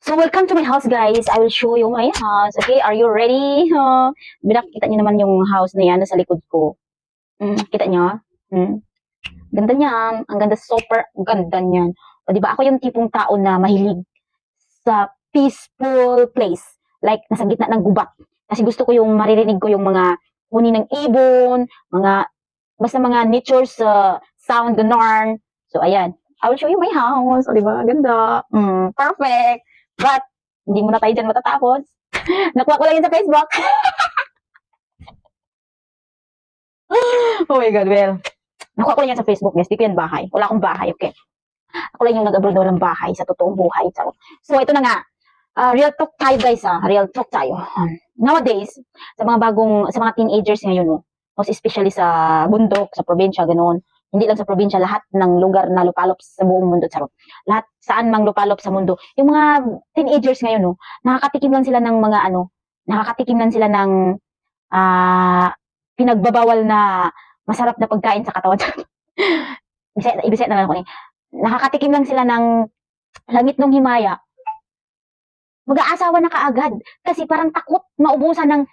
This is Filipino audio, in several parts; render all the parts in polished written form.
So, welcome to my house, guys. I will show you my house. Okay, are you ready? Kita niyo naman yung house na yan nasa likod ko. Kita niyo? Ganda niyan. Ang ganda, super ganda niyan. O, diba? Ako yung tipong tao na mahilig sa peaceful place. Like, nasa gitna ng gubat. Kasi gusto ko yung maririnig ko yung mga huni ng ibon, basta mga nature's sound, ganon. So, ayan. I will show you my house. O, diba? Ganda. Perfect. But, hindi muna tayo dyan matatapos. Nakuha ko lang yun sa Facebook. Oh my God, well. Nakuha ko lang yan sa Facebook, guys. Di ko yan bahay. Wala akong bahay, okay? Ako lang yung nag-abroad na walang bahay sa totoong buhay. So, ito na nga. Real talk tayo, guys, Real talk tayo. Nowadays, sa mga teenagers ngayon, most especially sa bundok, sa probinsya, ganoon. Hindi lang sa probinsya, lahat ng lugar na lupalop sa buong mundo, charot. Lahat, saan mang lupalop sa mundo. Yung mga teenagers ngayon, nakakatikim lang sila ng pinagbabawal na masarap na pagkain sa katawan. Ibisaya na lang ako ni. Nakakatikim lang sila ng langit ng himaya. Mag-aasawa na kaagad. Kasi parang takot maubusan ng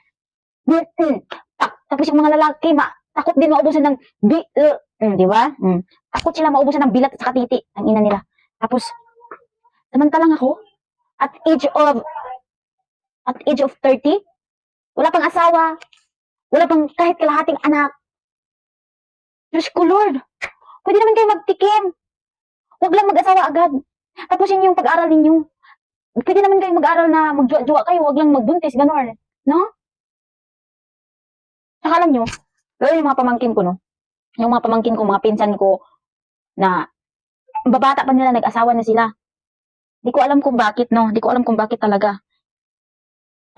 tapos yung mga lalaki, takot din maubusan ng di ba? Takot sila maubusan ng bilat at saka titi ang ina nila. Tapos, samantalang ako, at age of 30, wala pang asawa, wala pang kahit kalahating anak. Diyos ko, Lord, pwede naman kayo magtikim. Huwag lang mag-asawa agad. Tapos yun yung pag-aral ninyo. Pwede naman kayo mag-aral na magjuwa kayo, huwag lang magbuntis, gano'n. No? Saka alam nyo, lalo yung mga pamangkin ko, no? Yung mga pamangkin ko, mga pinsan ko, na babata pa nila, nag-asawa na sila. Di ko alam kung bakit, no? Di ko alam kung bakit talaga.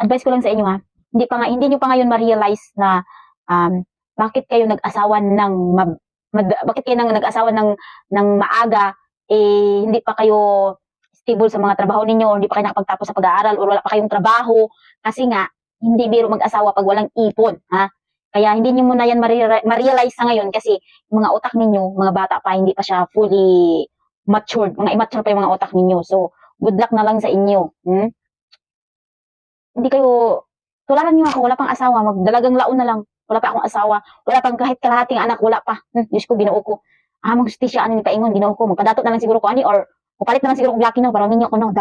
Advice ko lang sa inyo, hindi nyo pa ngayon ma-realize na bakit kayo nag-asawa ng maaga, hindi pa kayo stable sa mga trabaho ninyo, hindi pa kayo nakapagtapos sa pag-aaral, o wala pa kayong trabaho, kasi nga, hindi biro mag-asawa pag walang ipon, Kaya hindi nyo muna yan ma-realize sa ngayon kasi yung mga utak ninyo, mga bata pa, hindi pa siya fully matured, mga immature pa yung mga utak ninyo. So, good luck na lang sa inyo. Hindi kayo, tularan nyo ako, wala pang asawa, magdalagang laon na lang. Wala pa akong asawa, wala pang kahit kalahating anak, wala pa. Diyos ko, ginoo ko. Magstisya, ano ni kaingon, ginoo ko. Magpadatot na lang siguro ko ani, or papalit na lang siguro kong laki na, para minyo ko, no,